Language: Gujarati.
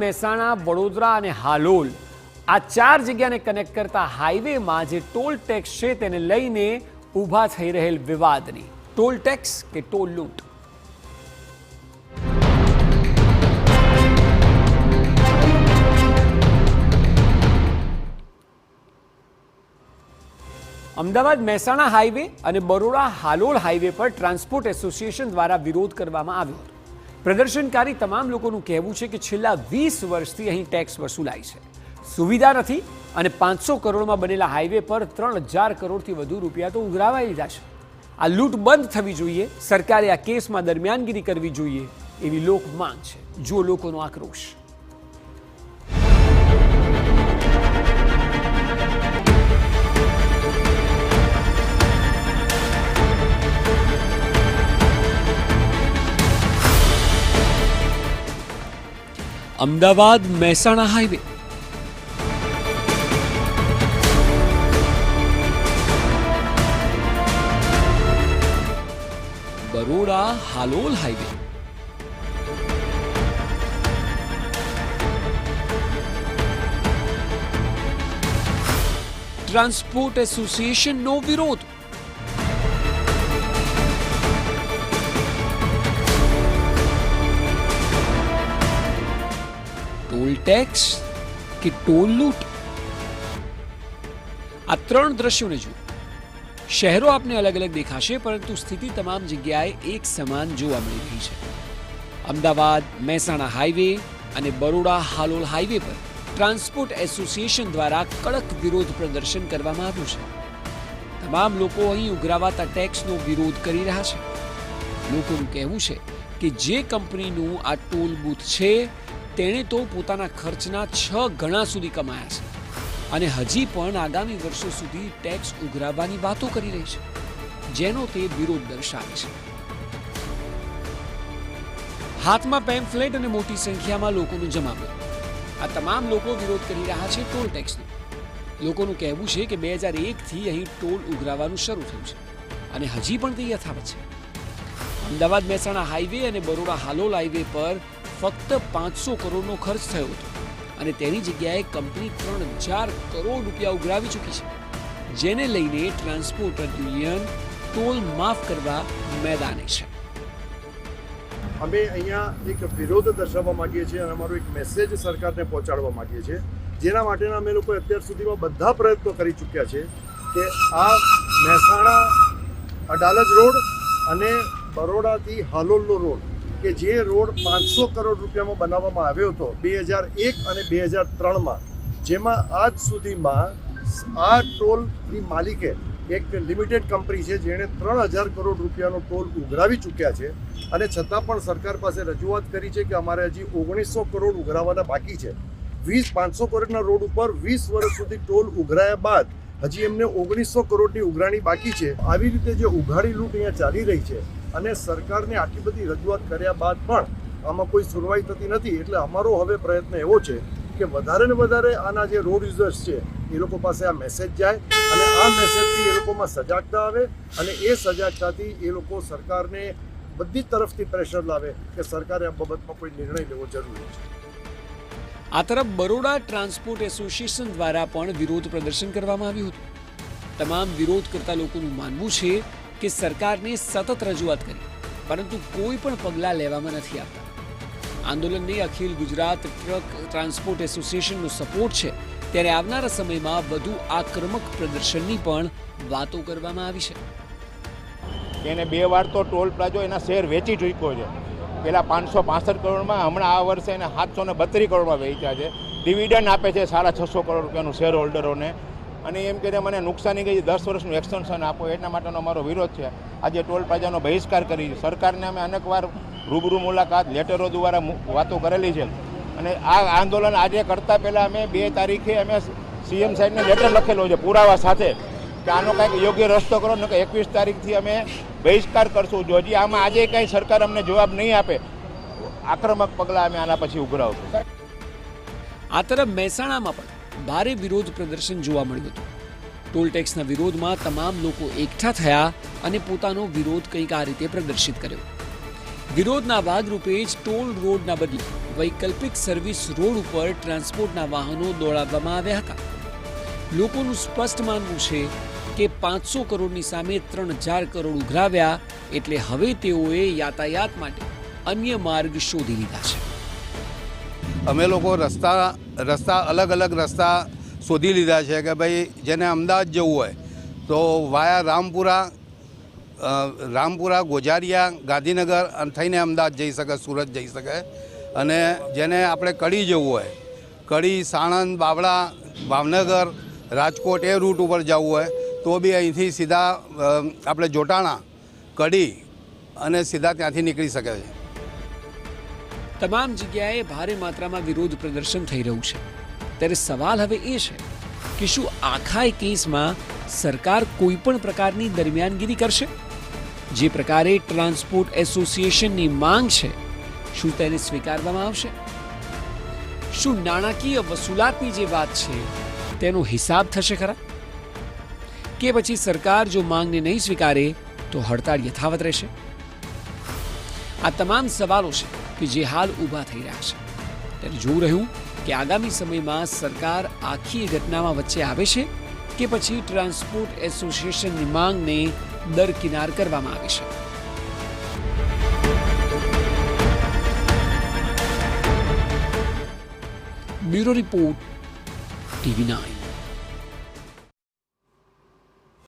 મહેસાણા, વડોદરા અને હાલોલ આ ચાર જગ્યાને કનેક્ટ કરતા હાઈવેમાં જે ટોલ ટેક્સ છે તેને લઈને ઊભા થઈ રહેલ વિવાદની ટોલ ટેક્સ કે ટોલ લૂંટ. અમદાવાદ મહેસાણા હાઈવે અને બરોડા હાલોલ હાઈવે પર ટ્રાન્સપોર્ટ એસોસિએશન દ્વારા વિરોધ કરવામાં આવ્યો હતો. પ્રદર્શનકારી તમામ લોકોનું કહેવું છે કે છેલ્લા 20 વર્ષથી અહીં ટેક્સ વસૂલાય છે, સુવિધા નથી અને 500 કરોડમાં બનેલા હાઈવે પર 3000 કરોડથી વધુ રૂપિયા તો ઉઘરાવાઈ લીધા છે. આ લૂંટ બંધ થવી જોઈએ, સરકારે આ કેસમાં દરમિયાનગીરી કરવી જોઈએ એવી લોક માંગ છે. જુઓ લોકોનો આક્રોશ. Ahmedabad Mehsana highway, Baroda Halol highway, transport એસોસિએશનનો વિરોધ. ટોલ ટેક્સ કે ટોલ લૂંટ, આ ત્રણ દ્રશ્યોને જુઓ. શહેરો આપને અલગ અલગ દેખાશે, પરંતુ સ્થિતિ તમામ જગ્યાએ એક સમાન જોવા મળી રહી છે. અમદાવાદ મહેસાણા હાઈવે અને બરોડા હાલોલ હાઈવે પર ટ્રાન્સપોર્ટ એસોસિએશન દ્વારા કડક વિરોધ પ્રદર્શન કરવામાં આવ્યું છે. તમામ લોકો અહીં ઉઘરાવાતા ટેક્સનો વિરોધ કરી રહ્યા છે. લોકોનું કહેવું છે કે જે કંપનીનું આ ટોલ બૂથ છે તેણે તો પોતાના ખર્ચના 6 ગણા સુધી કમાયા છે અને હજી પણ આગામી વર્ષો સુધી ટેક્સ ઉઘરાવવાની વાતો કરી રહી છે, જેનો તે વિરોધ દર્શાવે છે. હાથમાં પેમ્ફલેટ અને મોટી સંખ્યામાં લોકોનો જમાવડો. આ તમામ લોકો વિરોધ કરી રહ્યા છે ટોલ ટેક્સનો. લોકોનું કહેવું છે કે 2001થી અહીં ટોલ ઉઘરાવવાનું શરૂ થયું છે અને હજી પણ તે યથાવત છે. અમદાવાદ મહેસાણા હાઈવે અને બરોડા હાલોલ હાઈવે પર ફક્ત 500 કરોડનો ખર્ચ થયો હતો અને તેની જગ્યાએ કંપની 3000 કરોડ રૂપિયા ઉઘરાવી ચૂકી છે, જેને લઈને ટ્રાન્સપોર્ટર યુનિયન ટોલ માફ કરવા મેદાને છે. અમે અહીંયા એક વિરોધ દર્શાવવા માંગીએ છીએ અને અમારો એક મેસેજ સરકારને પહોંચાડવા માંગીએ છીએ, જેના માટેના અમે લોકો અત્યાર સુધીમાં બધા પ્રયત્નો કરી ચૂક્યા છે કે આ મહેસાણા અડાલજ રોડ અને બરોડાથી હાલોલનો રોડ કે જે રોડ 500 કરોડ રૂપિયામાં બનાવવામાં આવ્યો હતો 2001 અને 2003માં, જેમાં આજ સુધીમાં આ ટોલની માલિકે એક લિમિટેડ કંપની છે જેણે 3000 કરોડ રૂપિયાનો ટોલ ઉઘરાવી ચૂક્યા છે અને છતાં પણ સરકાર પાસે રજૂઆત કરી છે કે અમારે હજી 1900 કરોડ ઉઘરાવવાના બાકી છે. 500 કરોડના રોડ ઉપર 20 વર્ષ સુધી ટોલ ઉઘરાયા બાદ હજી એમને 1900 કરોડની ઉઘરાણી બાકી છે. આવી રીતે જે ઉઘાડી લૂંટ અહીંયા ચાલી રહી છે અને સરકારને આટલી બધી રજૂઆત કર્યા બાદ પણ આમાં કોઈ સુનવાઈ થતી નથી. એટલે અમારો હવે પ્રયત્ન એવો છે કે વધારે ને વધારે આના જે રોડ યુઝર્સ છે એ લોકો પાસે આ મેસેજ જાય અને આ મેસેજથી એ લોકોમાં સજાગતા આવે અને એ સજાગતાથી એ લોકો સરકારને બધી તરફથી પ્રેશર લાવે કે સરકારે આ બાબતમાં કોઈ નિર્ણય લેવો જરૂરી છે. આ તરફ બરોડા ટ્રાન્સપોર્ટ એસોસિએશન દ્વારા પણ વિરોધ પ્રદર્શન કરવામાં આવ્યું હતું. તમામ વિરોધ કરતા લોકોનું માનવું છે કે સરકારને સતત રજૂઆત કરી, પરંતુ કોઈ પણ પગલાં લેવામાં નથી આવતા. આંદોલનને અખિલ ગુજરાત ટ્રક ટ્રાન્સપોર્ટ એસોસિએશનનો સપોર્ટ છે, ત્યારે આવનારા સમયમાં વધુ આક્રમક પ્રદર્શનની પણ વાતો કરવામાં આવી છે. એને 2 વાર તો ટોલ પ્લાઝો એના શેર વેચી ચૂક્યો છે. પહેલાં 565 કરોડમાં, હમણાં આ વર્ષે એને 732 કરોડમાં વેચ્યા છે. ડિવિડન્ડ આપે છે 650 કરોડ રૂપિયાનું શેર હોલ્ડરોને અને એમ કરીને મને નુકસાની ગઈ 10 વર્ષનું એક્સટેન્શન આપો, એટલા માટેનો અમારો વિરોધ છે. આજે ટોલ પ્લાઝાનો બહિષ્કાર કરી સરકારને અમે અનેકવાર રૂબરૂ મુલાકાત લેટરો દ્વારા વાતો કરેલી છે અને આ આંદોલન આજે કરતાં પહેલાં અમે 2 તારીખે અમે સીએમ સાહેબને લેટર લખેલો છે પુરાવા સાથે કે આનો કાંઈક યોગ્ય રસ્તો કરો, ને કે 21 તારીખથી અમે બહિષ્કાર કરશું. જો હજી આમાં આજે કંઈ સરકાર અમને જવાબ નહીં આપે, આક્રમક પગલાં અમે આના પછી ઉઘરાવશું. આ તરફ મહેસાણામાં પણ ભારે વિરોધ પ્રદર્શન જોવા મળ્યું હતું. ટોલ ટેક્સના વિરોધમાં તમામ લોકો એકઠા થયા અને પોતાનો વિરોધ કંઈક આ રીતે પ્રદર્શિત કર્યો. વિરોધના ભાગરૂપે જ ટોલ રોડના બદલે વૈકલ્પિક સર્વિસ રોડ ઉપર ટ્રાન્સપોર્ટના વાહનો દોડાવવામાં આવ્યા હતા. લોકોનું સ્પષ્ટ માનવું છે કે 500 કરોડની સામે 3000 કરોડ ઉઘરાવ્યા એટલે હવે તેઓએ યાતાયાત માટે અન્ય માર્ગ શોધી લીધા છે. અમે લોકો રસ્તા અલગ અલગ રસ્તા શોધી લીધા છે કે ભાઈ જેને અમદાવાદ જવું હોય તો વાયા રામપુરા ગોજારિયા ગાંધીનગર અને થઈને અમદાવાદ જઈ શકે, સુરત જઈ શકે. અને જેને આપણે કડી જવું હોય, કડી, સાણંદ, બાવળા, ભાવનગર, રાજકોટ એ રૂટ ઉપર જવું હોય તો બી અહીંથી સીધા આપણે જોટાણા, કડી અને સીધા ત્યાંથી નીકળી શકે છે. તમામ જગ્યાએ ભારે માત્રામાં વિરોધ પ્રદર્શન થઈ રહ્યું છે. ત્યારે સવાલ હવે એ છે કે શું આખા કેસમાં સરકાર કોઈ પણ પ્રકારની દરમિયાનગીરી કરશે? જે પ્રકારે ટ્રાન્સપોર્ટ એસોસિએશનની માંગ છે, શું તેને સ્વીકારવામાં આવશે? શું નાણાકીય વસૂલાતની જે વાત છે તેનો હિસાબ થશે ખરા? કે પછી સરકાર જો માંગને નહીં સ્વીકારે તો હડતાળ યથાવત રહેશે? આ તમામ સવાલો છે કે જે હાલ ઊભા થઈ રહ્યા છે. ત્યારે જોવું રહ્યું કે આગામી સમયમાં સરકાર આખી ઘટનામાં વચ્ચે આવે છે કે પછી ટ્રાન્સપોર્ટ એસોસિએશનની માંગને દરકિનાર કરવામાં આવે છે. Bureau report, TV9.